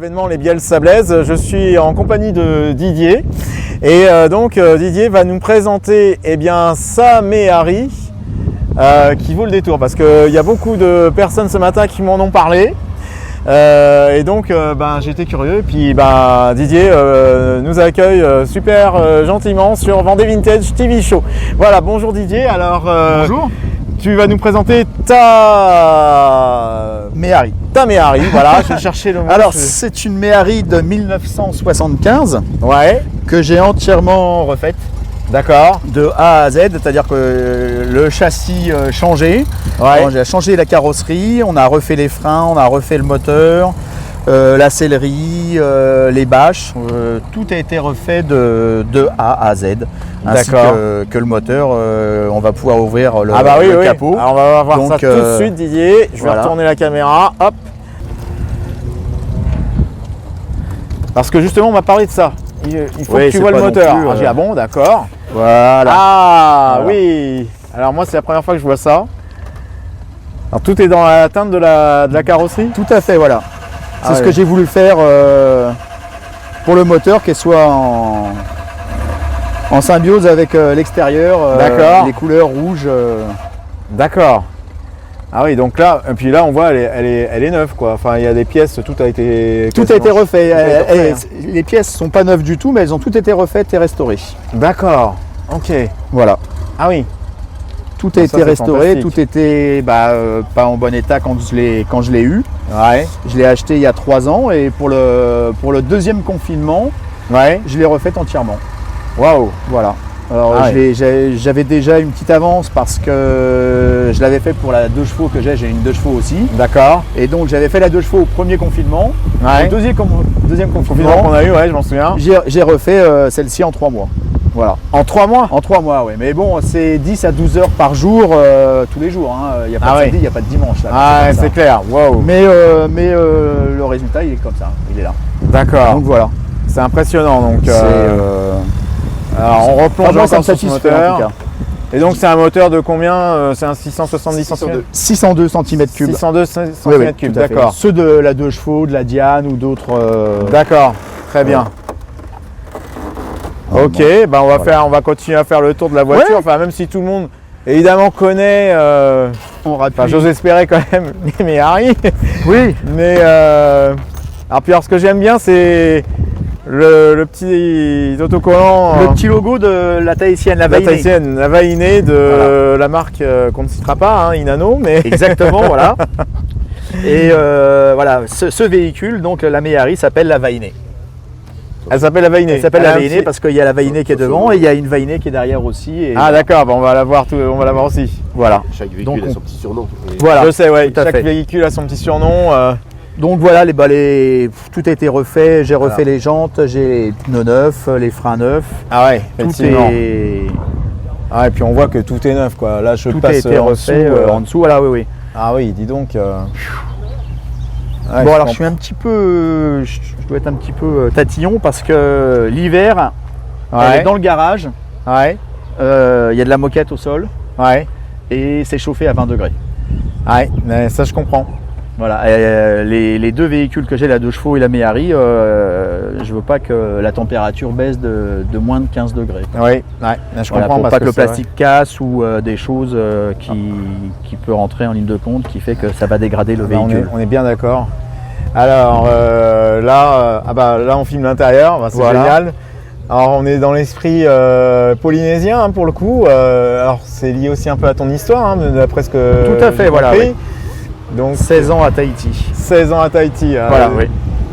l'événement Les Bielles Sablaise. Je suis en compagnie de Didier et donc Didier va nous présenter sa Méhari qui vaut le détour parce qu'il y a beaucoup de personnes ce matin qui m'en ont parlé. Et donc j'étais curieux et puis Didier nous accueille super gentiment sur Vendée Vintage TV Show. Voilà, bonjour Didier. Alors bonjour. Tu vas nous présenter ta Méhari. Ta Méhari, voilà, je cherchais le mot. Alors c'est une Méhari de 1975 ouais, que j'ai entièrement refaite. D'accord. De A à Z, c'est-à-dire que le châssis changé, ouais. J'ai changé la carrosserie, on a refait les freins, on a refait le moteur, la sellerie, les bâches, tout a été refait de A à Z, ainsi que le moteur. On va pouvoir ouvrir le capot. Alors on va voir ça tout de suite Didier, je vais retourner la caméra, hop. Parce que justement on m'a parlé de ça, il faut que tu vois le moteur. Alors, j'ai dit, ah bon, d'accord. Voilà. Ah voilà. Oui. Alors moi c'est la première fois que je vois ça. Alors tout est dans la teinte de la carrosserie. Tout à fait, voilà. C'est ce que j'ai voulu faire pour le moteur, qu'elle soit en symbiose avec l'extérieur, les couleurs rouges. D'accord. Ah oui, donc là, et puis là on voit elle est neuve quoi. Enfin il y a des pièces, tout a été refait. Les pièces sont pas neuves du tout, mais elles ont toutes été refaites et restaurées. D'accord. Ok. Voilà. Ah oui. Tout a été restauré, tout était pas en bon état quand je l'ai eu. Ouais. Je l'ai acheté il y a 3 ans et pour le deuxième confinement, je l'ai refaite entièrement. Waouh. Voilà. Alors j'avais déjà une petite avance parce que je l'avais fait pour la 2 chevaux que j'ai une 2 chevaux aussi. D'accord. Et donc j'avais fait la 2 chevaux au premier confinement. Ouais. Au deuxième confinement qu'on a eu, je m'en souviens. J'ai refait celle-ci en 3 mois. Voilà. En 3 mois? En 3 mois, oui. Mais bon, c'est 10 à 12 heures par jour, tous les jours. Il n'y a pas de samedi, il n'y a pas de dimanche. Là, c'est clair. Wow. Mais le résultat, il est comme ça. Il est là. D'accord. Donc voilà. C'est impressionnant. Donc, alors on replonge encore sur ce moteur. En tout cas. Et donc c'est un moteur de combien? C'est un 670 cm3? 602 cm3. 602 cm3, d'accord. Ceux de la 2 chevaux, de la Diane ou d'autres. D'accord, très bien. Ok, on va continuer à faire le tour de la voiture. Enfin, même si tout le monde évidemment connaît, j'ose espérer quand même les Méhari. Oui. Mais alors ce que j'aime bien, c'est le petit autocollant. Le petit logo de la Tahitienne, la Vahiné de la marque qu'on ne citera pas, Inano, mais exactement, voilà. Et voilà, ce véhicule, donc la Méhari, s'appelle la Vahiné. Elle s'appelle la Vahiné. Elle s'appelle la Vahiné parce qu'il y a la Vahiné qui est devant et il y a une Vahiné qui est derrière aussi. Et d'accord, on va la voir aussi. Voilà. Chaque véhicule a son petit surnom. Voilà. Je sais, chaque véhicule a son petit surnom. Donc voilà, tout a été refait. J'ai refait les jantes, j'ai les pneus neufs, les freins neufs. Ah ouais, effectivement. Et puis on voit que tout est neuf quoi. Là, tout a été refait en dessous. Voilà, oui. Ah oui, dis donc. Bon alors je suis un petit peu, je dois être un petit peu tatillon parce que l'hiver, elle est dans le garage, il y a de la moquette au sol, et c'est chauffé à 20 degrés. Mais ça je comprends. Voilà, les 2 véhicules que j'ai, la 2 chevaux et la Méhari, je veux pas que la température baisse de moins de 15 degrés. Je comprends. Pour pas que le plastique casse ou des choses qui peut rentrer en ligne de compte qui fait que ça va dégrader le véhicule. On est bien d'accord. Alors là on filme l'intérieur, c'est génial. Alors on est dans l'esprit polynésien pour le coup. Alors c'est lié aussi un peu à ton histoire, d'après ce que tout à fait, voilà. Oui. Donc 16 ans à Tahiti. 16 ans à Tahiti. Voilà, oui.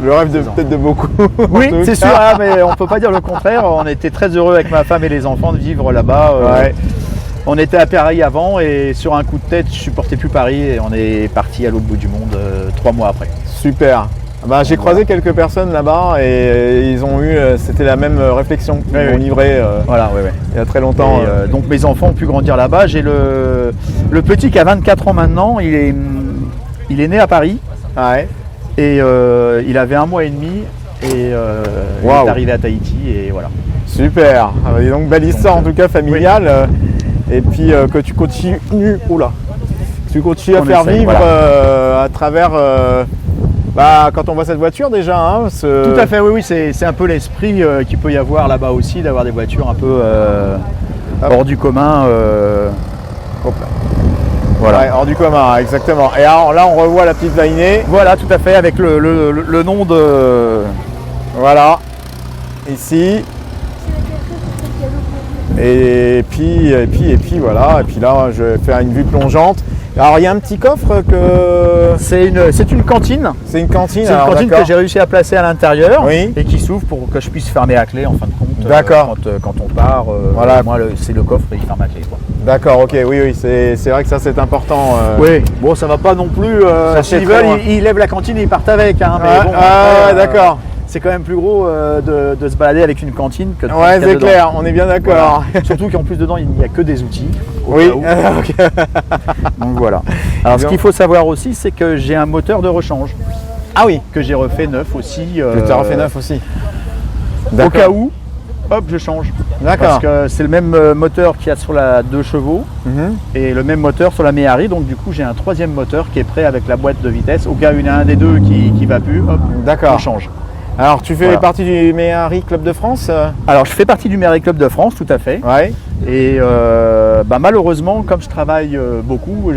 Le rêve peut-être de beaucoup. Oui, c'est sûr, mais on ne peut pas dire le contraire. On était très heureux avec ma femme et les enfants de vivre là-bas. On était à Paris avant et sur un coup de tête, je ne supportais plus Paris et on est parti à l'autre bout du monde 3 mois après. Super. J'ai croisé quelques personnes là-bas et ils ont eu, c'était la même réflexion. Ils m'ont livré il y a très longtemps. Donc mes enfants ont pu grandir là-bas. J'ai le petit qui a 24 ans maintenant, il est né à Paris. Et il avait 1 mois et demi et il est arrivé à Tahiti et voilà. Super. Et donc belle histoire en tout cas familiale. Et puis que tu continues à faire vivre à travers Bah, quand on voit cette voiture déjà, hein, Tout à fait, oui, c'est un peu l'esprit qu'il peut y avoir là-bas aussi, d'avoir des voitures un peu hors du commun. Hop là. Voilà. Ouais, hors du commun, exactement. Et alors, là, on revoit la petite Vainé. Voilà, tout à fait, avec le nom de... Voilà, ici. Et puis voilà. Et puis là, je vais faire une vue plongeante. Alors, il y a un petit coffre que... C'est une cantine. C'est une cantine. C'est une cantine que j'ai réussi à placer à l'intérieur, oui, et qui s'ouvre pour que je puisse fermer à clé en fin de compte. D'accord. Quand on part, voilà. Moi c'est le coffre et il ferme à clé, quoi. D'accord, ok, oui, c'est vrai que ça c'est important. Oui, bon, ça va pas non plus. S'ils veulent, ils lèvent la cantine et ils partent avec. Hein, mais bon, après, d'accord. C'est quand même plus gros de se balader avec une cantine que de Ouais, c'est clair, on est bien d'accord. Voilà. Surtout qu'en plus dedans, il n'y a que des outils. Oui, okay. Donc voilà. Alors, ce qu'il faut savoir aussi, c'est que j'ai un moteur de rechange. Ah oui, que j'ai refait neuf aussi. Que tu as refait neuf aussi. Au cas où, hop, je change. D'accord. Parce que c'est le même moteur qu'il y a sur la 2 chevaux et le même moteur sur la Méhari. Donc du coup, j'ai un troisième moteur qui est prêt avec la boîte de vitesse. Au cas où il y en a un des deux qui va plus, hop, d'accord, on change. Alors, tu fais partie du Méhari Club de France? Alors, je fais partie du Méhari Club de France, tout à fait. Ouais. Et malheureusement, comme je travaille beaucoup,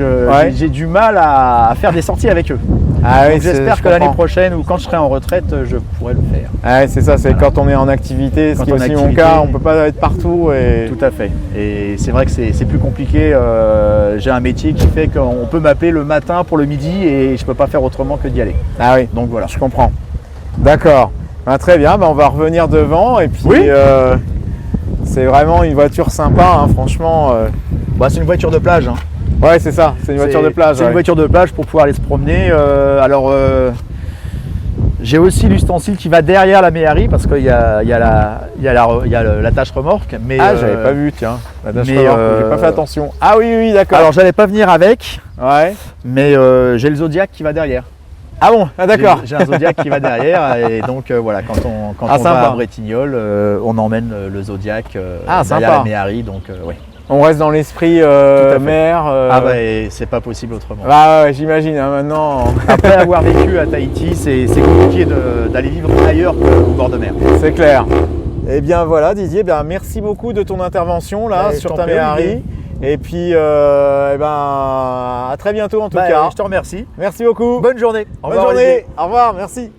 j'ai du mal à faire des sorties avec eux. Ah oui, j'espère que l'année prochaine ou quand je serai en retraite, je pourrai le faire. Ah, c'est ça, c'est quand on est en activité, ce qui est aussi mon cas, on ne peut pas être partout. Et... Tout à fait. Et c'est vrai que c'est plus compliqué. J'ai un métier qui fait qu'on peut m'appeler le matin pour le midi et je ne peux pas faire autrement que d'y aller. Ah oui, donc voilà. Je comprends. D'accord. Ben, très bien, on va revenir devant et puis oui, c'est vraiment une voiture sympa, hein, franchement. C'est une voiture de plage. Hein. Ouais, c'est ça, c'est une voiture de plage. C'est une voiture de plage pour pouvoir aller se promener. J'ai aussi l'ustensile qui va derrière la Méhari parce qu'il y a l'attache remorque. Mais, j'avais pas vu, tiens, l'attache remorque, j'ai pas fait attention. Ah oui, d'accord. Alors, j'allais pas venir avec, ouais, mais j'ai le Zodiac qui va derrière. Ah bon, d'accord. J'ai un Zodiac qui va derrière et donc voilà, quand on va à Bretignolles, on emmène le Zodiac derrière la Méhari, donc ouais. On reste dans l'esprit mer. C'est pas possible autrement. Ah ouais, j'imagine, hein, maintenant. Après avoir vécu à Tahiti, c'est compliqué d'aller vivre ailleurs qu'au bord de mer. C'est clair. Eh bien voilà Didier, merci beaucoup de ton intervention là sur ta Méhari. Et puis à très bientôt en tout cas. Je te remercie. Merci beaucoup. Bonne journée. Bonne journée. Au revoir, merci.